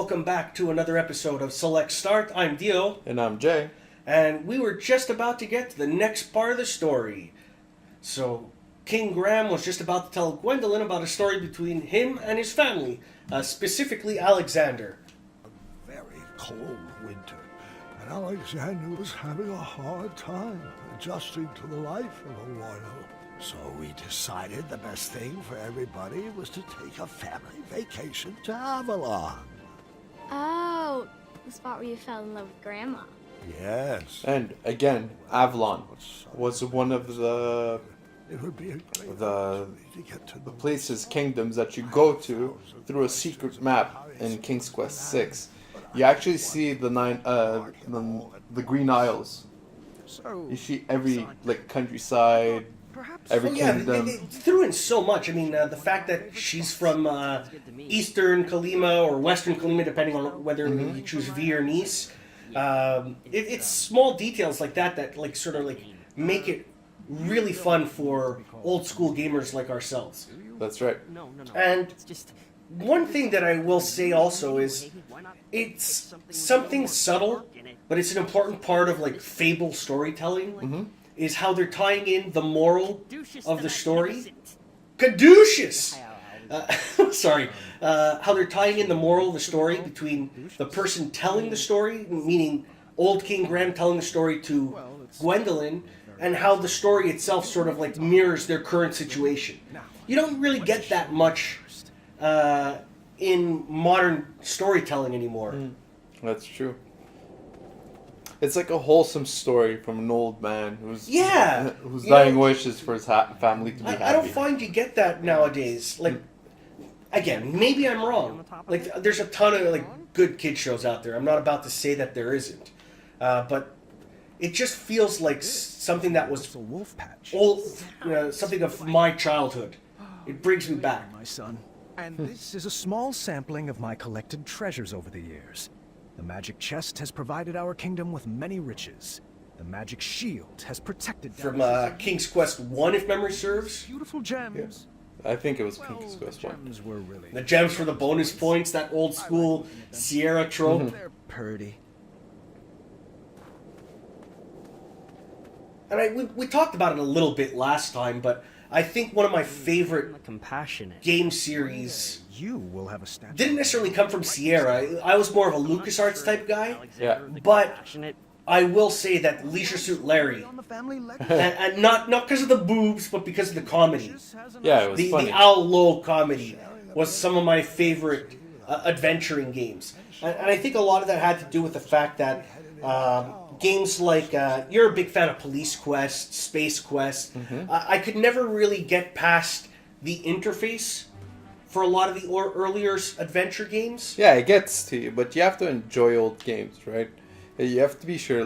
welcome back to another episode of Select Start. I'm Dio, And I'm Jay. and we were just about to get to the next part of the story. So, King Graham was just about to tell Gwendolyn about a story between him and his family, specifically Alexander. Very cold winter, and Alexander was having a hard time adjusting to the life of a royal. So we decided the best thing for everybody was to take a family vacation to Avalon. Oh, the spot where you fell in love with Grandma. Yes. And again, Avalon was one of the It would be a great the opportunity to get to the places, kingdoms that you go to through a secret map in King's Quest VI. You actually see the Green Isles. So You see every countryside, every kingdom. They threw in so much. I mean, the fact that she's from Eastern Kalima or Western Kalima, depending on whether you choose V or Nice. It's small details like that sort of make it really fun for old school gamers like ourselves. That's right. And one thing that I will say also is it's something subtle, but it's an important part of Fable storytelling. Is how they're tying in the moral of the story. Caduceus! Sorry. How they're tying in the moral of the story between the person telling the story, meaning old King Graham telling the story to Gwendolyn, and how the story itself sort of mirrors their current situation. You don't really get that much in modern storytelling anymore. That's true. It's like a wholesome story from an old man whose You dying know, wishes for his family to be happy. I don't find you get that nowadays. Again, maybe I'm wrong. There's a ton of good kid shows out there. I'm not about to say that there isn't, but it just feels like something that was a wolf patch. old, something of my childhood. It brings me back. My son. And this is a small sampling of my collected treasures over the years. The magic chest has provided our kingdom with many riches. The magic shield has protected From King's Quest 1, if memory serves. beautiful gems. I think it was King's Quest 1. Gems were really The gems for the bonus points, that old school Sierra trope. they're purty. And we talked about it a little bit last time, but I think one of my favorite compassionate game series You will have a statue. didn't necessarily come from Sierra. I was more of a LucasArts type guy. Yeah. But Passionate. I will say that Leisure Suit Larry, on the family and not because of the boobs, but because of the comedy. Yeah, it was The funny. Al Lowe comedy was some of my favorite adventuring games. And I think a lot of that had to do with the fact that games like, you're a big fan of Police Quest, Space Quest. I could never really get past the interface for a lot of the earlier adventure games. Yeah, it gets to you, but you have to enjoy old games, right? You have to be sure,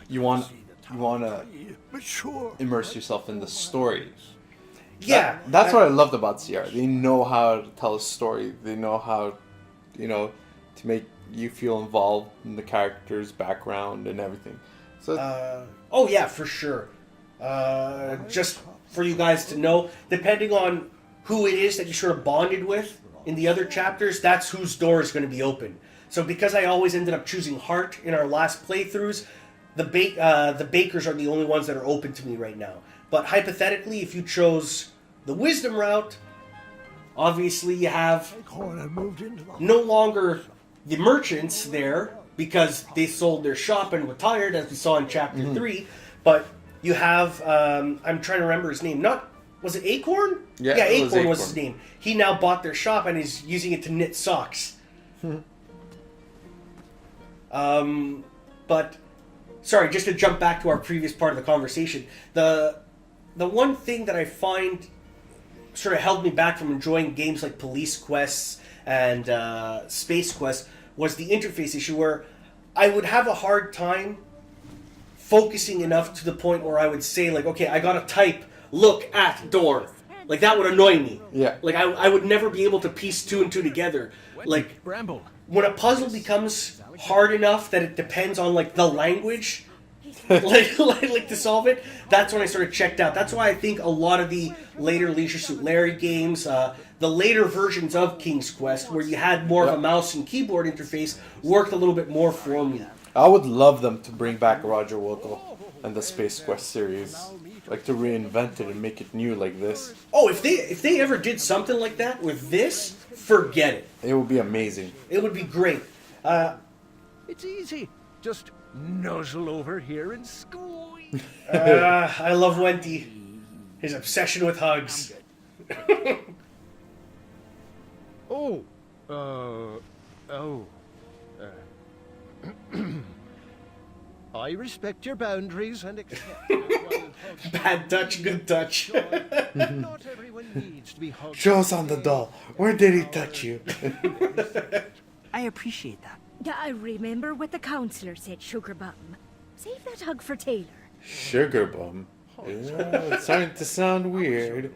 you want to mature. immerse yourself in the story. Yeah. That's what I loved about Sierra. They know how to tell a story. They know how, to make you feel involved in the character's background and everything. So Oh yeah, for sure. Just for you guys to know, depending on who it is that you sort of bonded with in the other chapters, that's whose door is going to be open. So because I always ended up choosing Heart in our last playthroughs, the Bakers are the only ones that are open to me right now. But hypothetically, if you chose the Wisdom route, obviously you have Acorn had moved into the no longer the merchants there because they sold their shop and retired, as we saw in chapter 3. But you have, I'm trying to remember his name. Was it Acorn? Yeah, it Acorn was was Acorn. his name. He now bought their shop and is using it to knit socks. But, sorry, just to jump back to our previous part of the conversation. The one thing that I find sort of held me back from enjoying games like Police Quests and Space Quest was the interface issue, where I would have a hard time focusing enough to the point where I would say, okay, I gotta type, look at door. That would annoy me. Yeah. I would never be able to piece two and two together. Bramble. When a puzzle becomes hard enough that it depends on, the language, like to solve it. That's when I sort of checked out. That's why I think a lot of the later Leisure Suit Larry games, the later versions of King's Quest, where you had more of a mouse and keyboard interface, worked a little bit more for me. I would love them to bring back Roger Wilco and the Space Quest series, like to reinvent it and make it new like this. Oh, if they ever did something like that with this, forget it. It would be amazing. It would be great. It's easy. Just nuzzle over here and squeeze. I love Wendy. His obsession with hugs. Oh. I respect your boundaries and accept Bad touch, good touch. Not everyone needs to be hugged. Show us on the doll. Where did he touch you? I appreciate that. Yeah, I remember what the counselor said, Sugar Bum. Save that hug for Taylor. Sugar bum. It's starting to sound weird.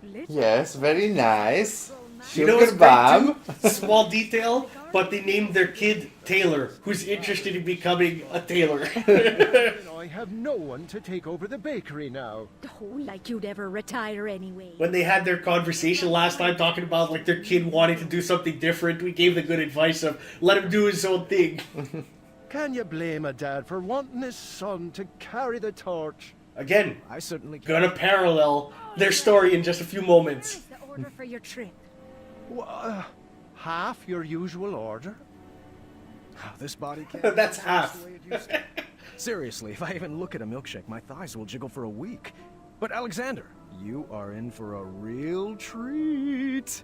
Let's Yes, very nice. You know what's Sugar great bum. too? Small detail, but they named their kid Taylor, who's interested in becoming a tailor. I have no one to take over the bakery now. Oh, like you'd ever retire anyway. When they had their conversation last time talking about like their kid wanting to do something different, we gave the good advice of let him do his own thing. Can you blame a dad for wanting his son to carry the torch? Again, I certainly gonna parallel their story in just a few moments. Where's the order for your trip? Half your usual order? This body can't. That's half. Seriously, if I even look at a milkshake, my thighs will jiggle for a week. But Alexander, you are in for a real treat.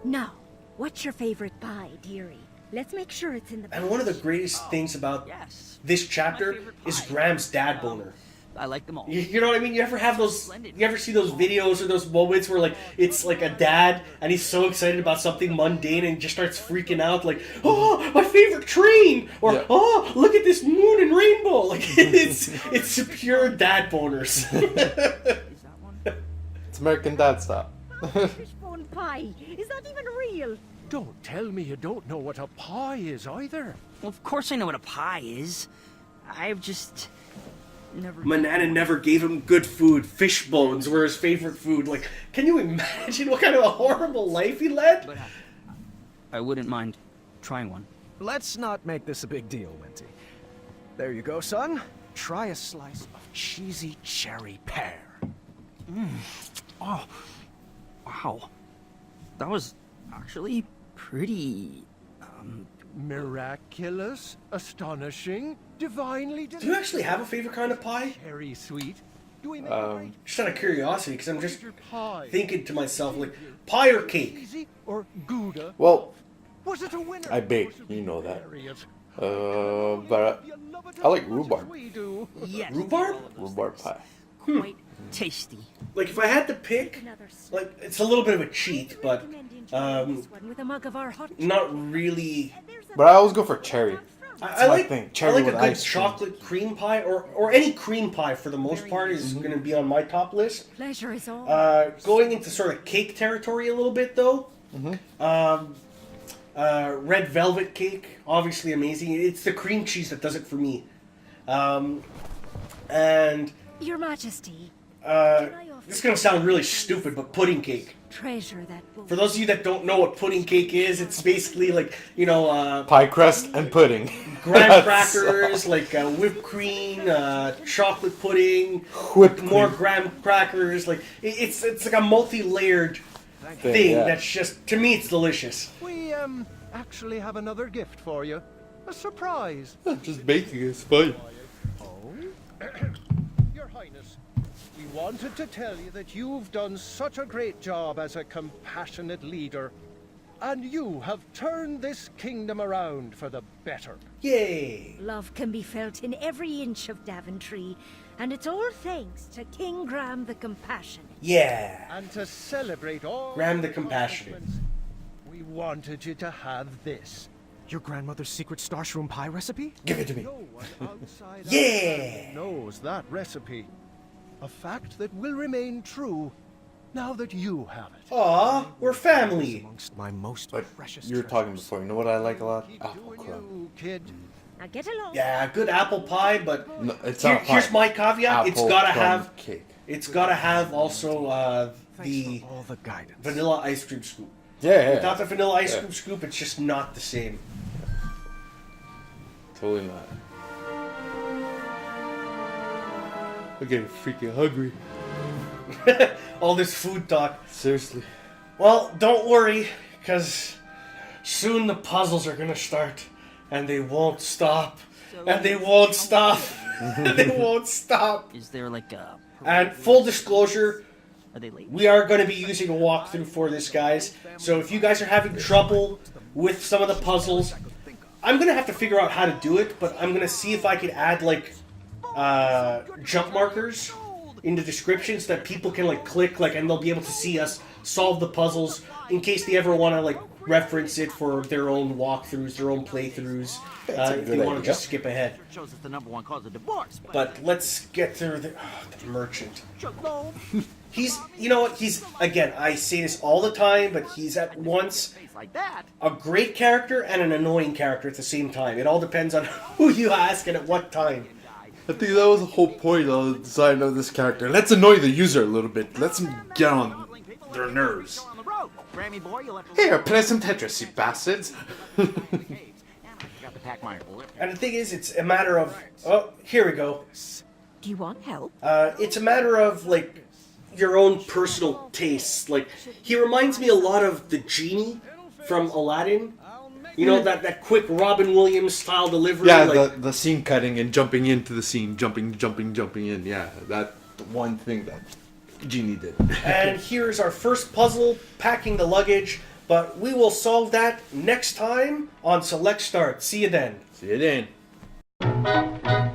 Now, what's your favorite pie, dearie? Let's make sure it's in the And one of the greatest things about Yes. this chapter My favorite is pie. Graham's dad boner. I like them all. You know what I mean? You ever have those? You ever see those videos or those moments where like it's like a dad and he's so excited about something mundane and he just starts freaking out like, oh, my favorite train, or Yeah. oh, look at this moon and rainbow. Like it's pure dad boners. Is that one? It's American Dad style. fishbone pie. Is that even real? Don't tell me you don't know what a pie is either. Well, of course I know what a pie is. I've just never. Manana never gave him good food. Fish bones were his favorite food. Like, can you imagine what kind of a horrible life he led? But I wouldn't mind trying one. Let's not make this a big deal, Winty. There you go, son. Try a slice of cheesy cherry pear. Oh, wow. That was actually pretty. Miraculous, astonishing, divinely Do you actually have a favorite kind of pie? Very sweet. Do we make it right? Just out of curiosity, because I'm just Your pie. thinking to myself, like, pie or cake? Easy or Gouda? Well, Was it a winner? I bake, Was it you know that. hilarious? but You love it I like as much as rhubarb. we do. Yes. Rhubarb? Rhubarb pie. Quite tasty. Like, if I had to pick, Another sweet. like, it's a little bit of a cheat, but Recommend enjoying um, this one with a mug of our hot not really. There's a But I always go for cherry. I my like thing. I Cherry like a with good ice cream. chocolate cream pie, or any cream pie for the most part is going to be on my top list. pleasure is all. Going into sort of cake territory a little bit though. Red velvet cake, obviously amazing. It's the cream cheese that does it for me. And Your Majesty, this is going to sound really stupid, but pudding cake. treasure that book. For those of you that don't know what pudding cake is, it's basically like, Pie crust and pudding. graham That's- crackers, like whipped cream, chocolate pudding, Whipped more cream. graham crackers. Like it's like a multi-layered thing yeah. that's just, to me, it's delicious. We actually have another gift for you. A surprise. Just baking is fun. Your Highness, we wanted to tell you that you've done such a great job as a compassionate leader, and you have turned this kingdom around for the better. Yay! Love can be felt in every inch of Daventry, and it's all thanks to King Graham the Compassionate. Yeah. And to celebrate all Graham the your Compassionate. accomplishments, we wanted you to have this. Your grandmother's secret starshroom pie recipe? Give it to me. No one outside our Yeah. family knows that recipe. A fact that will remain true now that you have it. Aw, we're family. Amongst my most But precious you were talking treasures. before. You know what I like a lot? Keep Apple doing crumb. you, kid. Now get along. Yeah, good apple pie, but No, it's here- not pie. here's my caveat: it's Apple gotta crumb have cake. it's gotta have also Thanks the for all the guidance. vanilla ice cream scoop. Yeah. Without the vanilla ice Yeah. cream scoop, it's just not the same. Totally not. I'm getting freaking hungry. All this food talk. Seriously. Well, don't worry, because soon the puzzles are gonna start, and they won't stop, and they won't stop, and they won't stop. Is there like a... And full disclosure, Are they late? we are going to be using a walkthrough for this, guys. So if you guys are having trouble with some of the puzzles, I'm going to have to figure out how to do it, but I'm going to see if I can add, like, jump markers in the description so that people can, like, click, like, and they'll be able to see us solve the puzzles in case they ever want to, like, reference it for their own walkthroughs, their own playthroughs, if they good want to idea. just skip ahead. Shows us the #1 cause of divorce. But let's get through the merchant. No. He's, you know what, he's, again, I say this all the time, but he's at once Face like that. a great character and an annoying character at the same time. It all depends on who you ask and at what time. I think that was the whole point of the design of this character. Let's annoy the user a little bit. Let's get on their nerves. On the road. Grammy boy, you'll have to... Here, play some Tetris, you bastards. And I forgot to pack my bullet. And the thing is, it's a matter of, oh, here we go. Do you want help? It's a matter of, like, your own personal tastes. Like, he reminds me a lot of the genie from Aladdin. You know, that quick Robin Williams style delivery. Yeah, like, the scene cutting and jumping into the scene, jumping in. Yeah, that one thing that Genie did. And here's our first puzzle, packing the luggage. But we will solve that next time on Select Start. See you then. See you then.